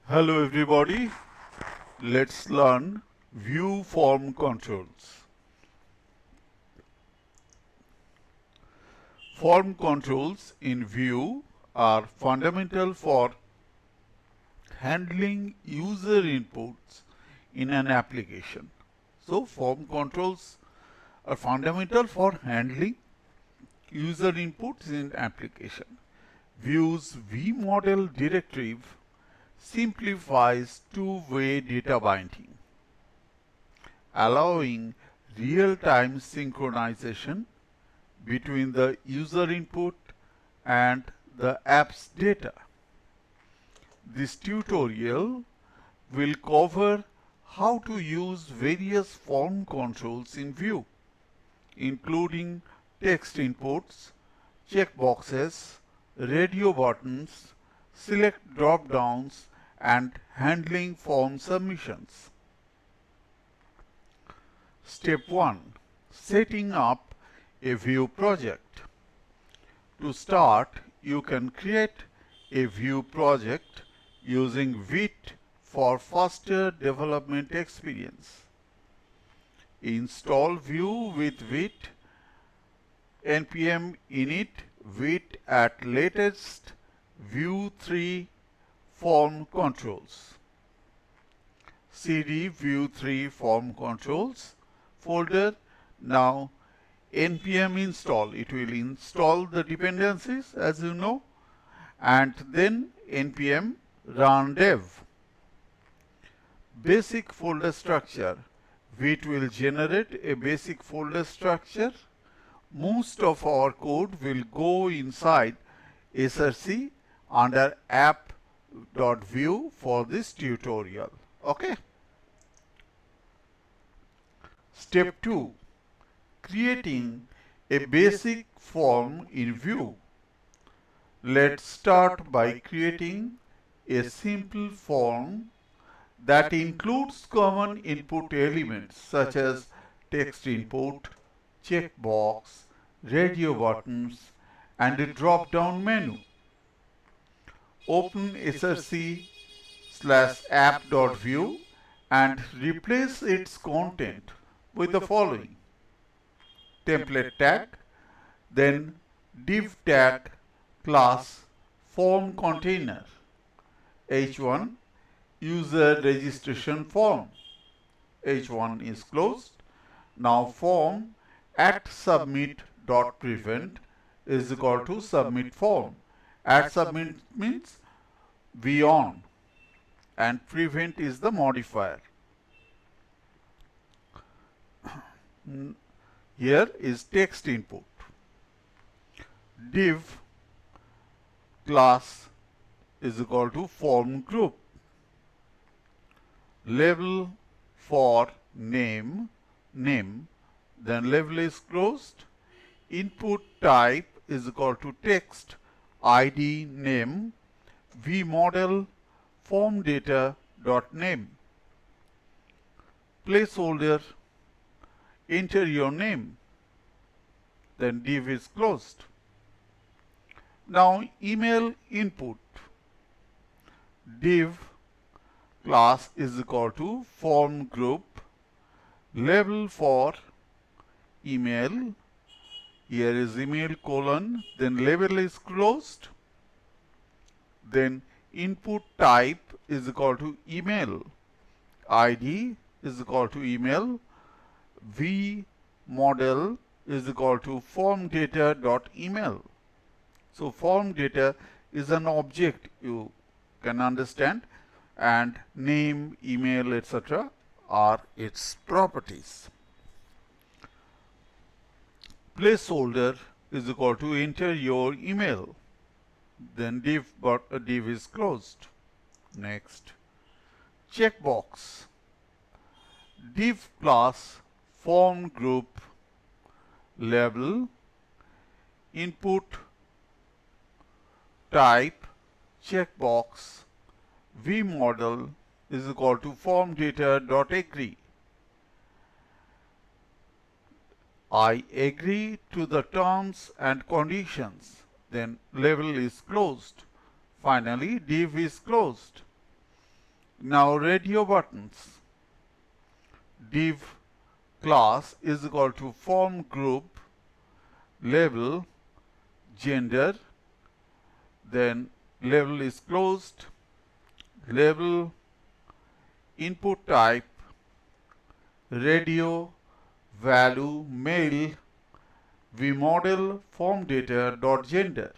Hello everybody, let's learn Vue form controls. Form controls in Vue are fundamental for handling user inputs in an application. So form controls are fundamental for handling user inputs in application. Vue's vModel directive simplifies two-way data binding, allowing real-time synchronization between the user input and the app's data. This tutorial will cover how to use various form controls in Vue, including text inputs, checkboxes, radio buttons, select drop-downs, and handling form submissions. Step 1. Setting up a Vue project. To start, you can create a Vue project using Vite for faster development experience. Install Vue with Vite, npm init Vite at latest Vue 3 form controls. cd Vue 3 form controls folder. Now npm install, it will install the dependencies as you know, and then npm run dev. Basic folder structure. Vite will generate a basic folder structure. Most of our code will go inside src under app.vue for this tutorial. Okay. Step 2. Creating a basic form in Vue. Let's start by creating a simple form that includes common input elements such as text input, checkbox, radio buttons, and a drop-down menu. Open src/app.vue and replace its content with the following: template tag, then div tag class form container, h1 user registration form, h1 is closed. Now form at submit.prevent is equal to submit form. At submit means on, and prevent is the modifier. Here is text input. Div class is equal to form group. Label for name, then label is closed. Input type is equal to text, id, name, vModel, form data dot name. Placeholder, enter your name, then div is closed. Now email input. Div class is equal to form group, label for email, here is email colon, then label is closed. Then input type is equal to email, id is equal to email, vModel is equal to form data dot email. So form data is an object, you can understand, and name, email, etc. are its properties. Placeholder is equal to enter your email, then div is closed. Next, checkbox. Div class form group, label, input type, checkbox, vModel is equal to form data dot agree. I agree to the terms and conditions, then label is closed. Finally, div is closed. Now radio buttons. Div class is equal to form group, label, gender, then label is closed, label, input type, radio, value, male, vModel, form data dot gender,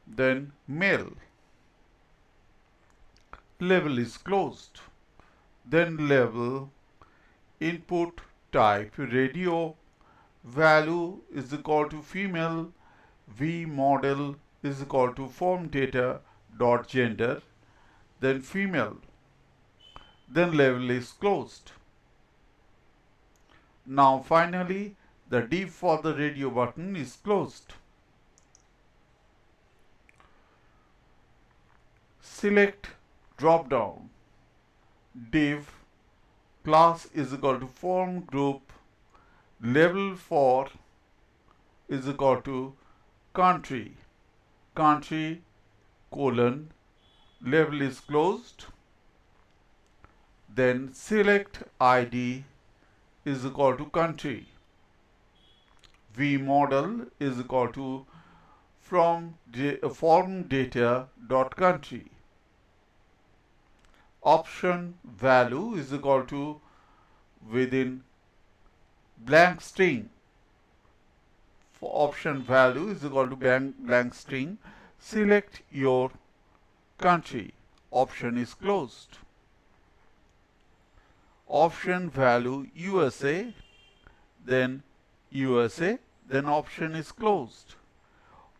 then male, label is closed, then label, input type, radio, value is equal to female, vModel is equal to form data dot gender, then female, then label is closed. Now finally the div for the radio button is closed. Select drop down, div class is equal to form group, label for is equal to country, country colon, label is closed, then select ID is equal to country, vModel is equal to from form data dot country, option value is equal to within blank string, for option value is equal to blank string, select your country, option is closed, option value USA, then USA, then option is closed,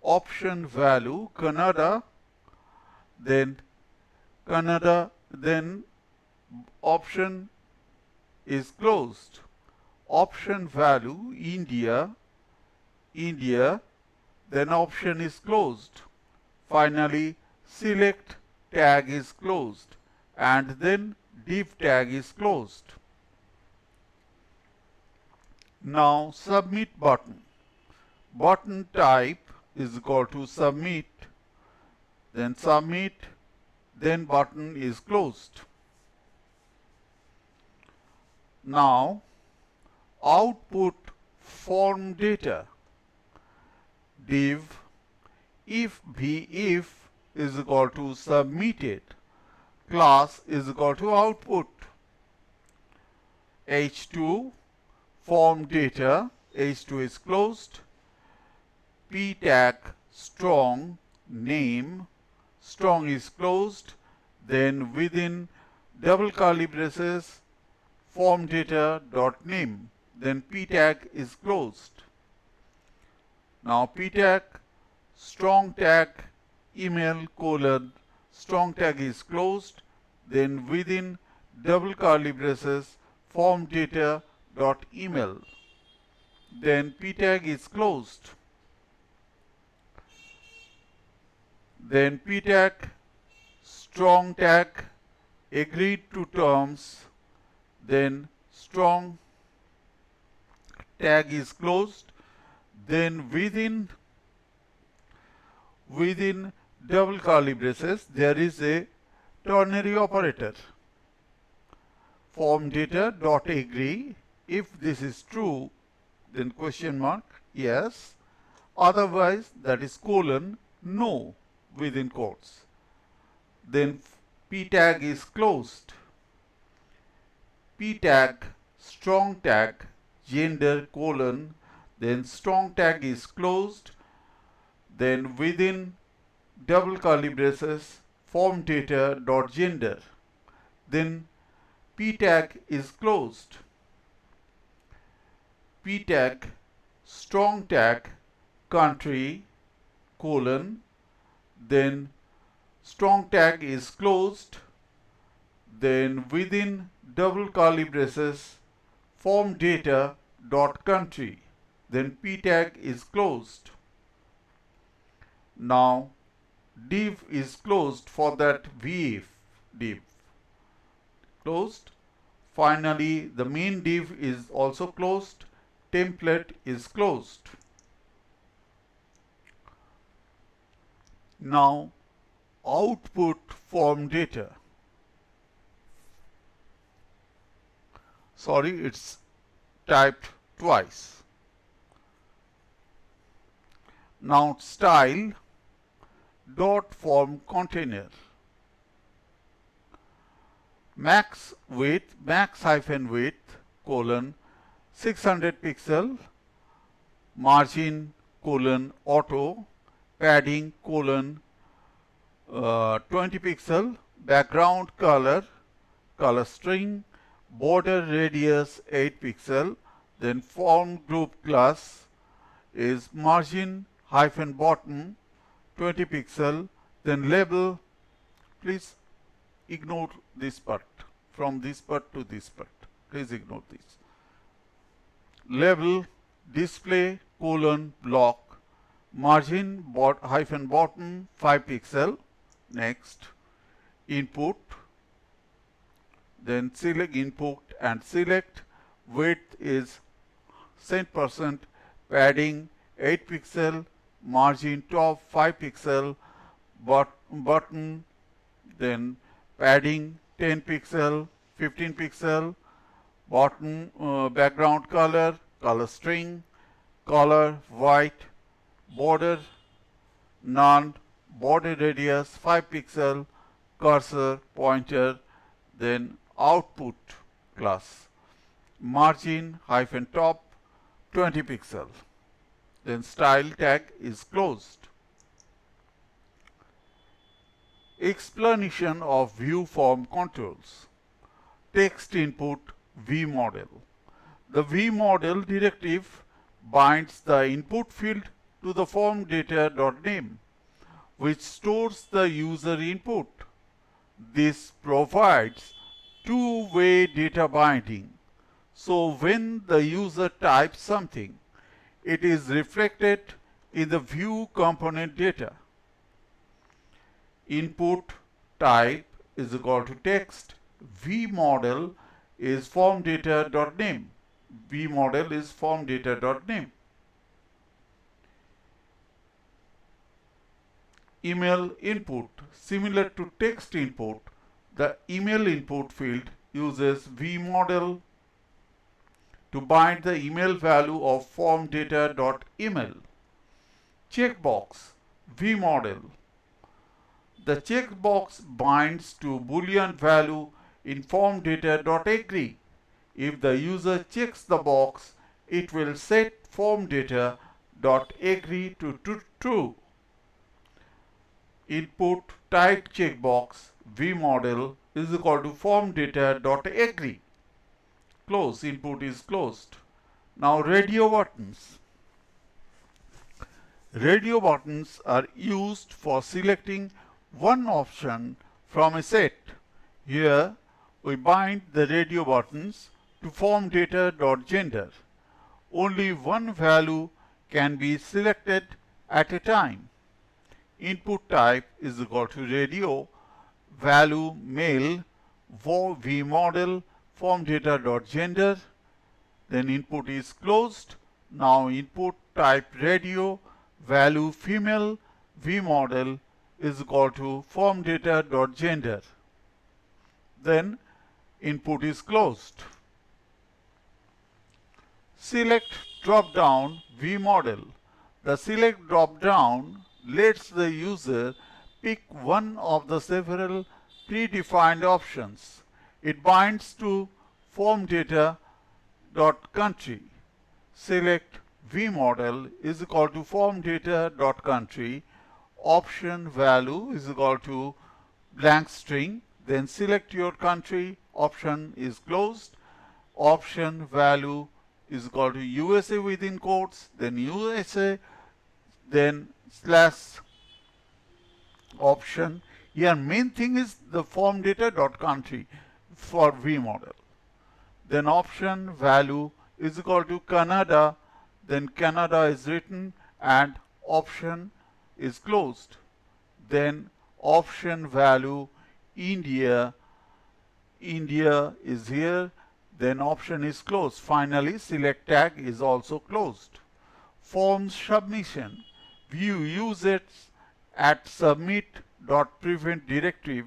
option value Canada, then Canada, then option is closed, option value India, India, then option is closed, finally select tag is closed, and then div tag is closed. Now submit button. Button type is equal to submit, then submit, then button is closed. Now output form data, div if vif is equal to submitted, class is equal to output, h2 form data, h2 is closed, p tag strong name, strong is closed, then within double curly braces form data dot name, then p tag is closed. Now p tag strong tag email colon strong tag is closed, then within double curly braces form data dot email, then p tag is closed, then p tag strong tag agreed to terms, then strong tag is closed, then within double curly braces there is a ternary operator, form data dot agree, if this is true then question mark yes, otherwise that is colon no within quotes, then p tag is closed, p tag strong tag gender colon, then strong tag is closed, then within double curly braces form data dot gender, then p tag is closed, p tag strong tag country colon, then strong tag is closed, then within double curly braces form data dot country, then p tag is closed. Now div is closed for that vif div closed, finally the main div is also closed, template is closed. Now output form data. Sorry, it's typed twice. Now style dot form container. Max hyphen width colon 600 pixel, margin colon auto, padding colon 20 pixel, background color string, border radius 8 pixel, then form group class is margin hyphen bottom 20 pixel, then label, please ignore this part, from this part to this part, please ignore this. Label display colon block, margin hyphen bottom 5 pixel, next input, then select input and select, width is %, padding 8 pixel, margin top 5 pixel, button, then padding 10 pixel, 15 pixel, bottom background color string, color white, border none, border radius 5 pixel, cursor pointer, then output class, margin hyphen top 20 pixel, then style tag is closed. Explanation of view form controls. Text input vModel. The vModel directive binds the input field to the form data.name, which stores the user input. This provides two-way data binding. So when the user types something, it is reflected in the view component data. Input type is equal to text, vModel is form data.name. vModel is form data.name. Email input. Similar to text input, the email input field uses vModel to bind the email value of form data.email. Checkbox vModel. The checkbox binds to Boolean value in form data.agree. If the user checks the box, it will set form data.agree to true. Input type checkbox vModel is equal to form data.agree. Close, input is closed. Now radio buttons. Radio buttons are used for selecting one option from a set. Here we bind the radio buttons to form data.gender. Only one value can be selected at a time. Input type is equal to radio, value male, vModel, form data.gender, then input is closed. Now input type radio, value female, vModel is equal to form data.gender. Then input is closed. Select drop-down vModel. The select drop-down lets the user pick one of the several predefined options. It binds to form data.country. Select vModel is equal to form data.country. Option value is equal to blank string. Then select your country. Option is closed. Option value is equal to USA within quotes. Then USA. Then slash option. Here main thing is the form data.country for vModel. Then option value is equal to Canada. Then Canada is written and option is closed. Then option value India is here. Then option is closed. Finally, select tag is also closed. Form submission. View users at submit form.prevent directive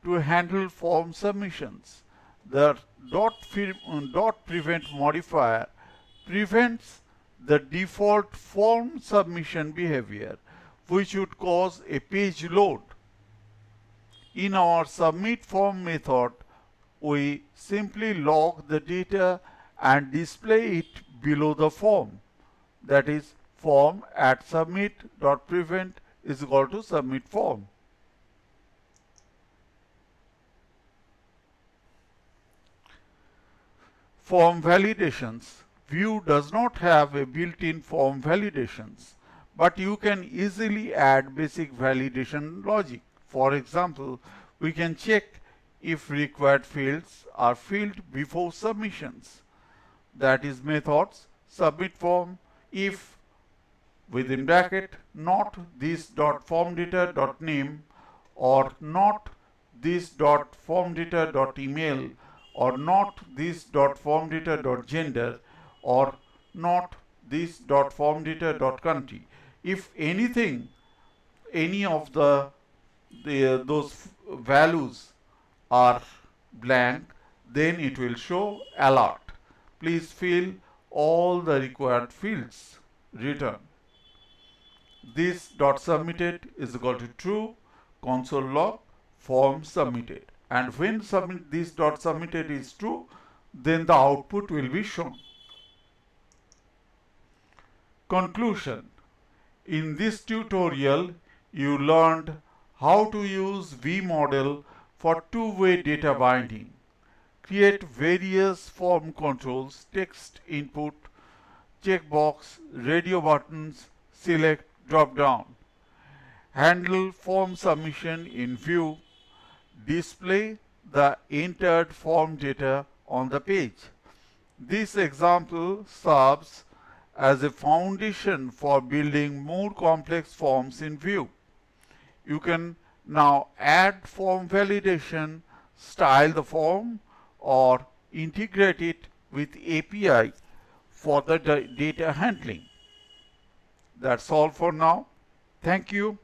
to handle form submissions. The .prevent modifier prevents the default form submission behavior, which would cause a page load. In our submit form method, we simply log the data and display it below the form. That is, form at submit.prevent is equal to submit form. Form validations. Vue does not have a built-in form validations, but you can easily add basic validation logic. For example, we can check if required fields are filled before submissions. That is methods submit form if within bracket not this dot form data dot name or not this dot form data dot email or not this dot form data dot gender or not this dot form data dot country. If anything, any of those values are blank, then it will show alert. Please fill all the required fields. Return. This dot submitted is equal to true, console log, form submitted. And when this dot submitted is true, then the output will be shown. Conclusion. In this tutorial, you learned how to use vModel for two-way data binding, create various form controls, text input, checkbox, radio buttons, select drop-down, handle form submission in Vue, display the entered form data on the page. This example serves as a foundation for building more complex forms in Vue. You can now add form validation, style the form, or integrate it with API for the data handling. That's all for now. Thank you.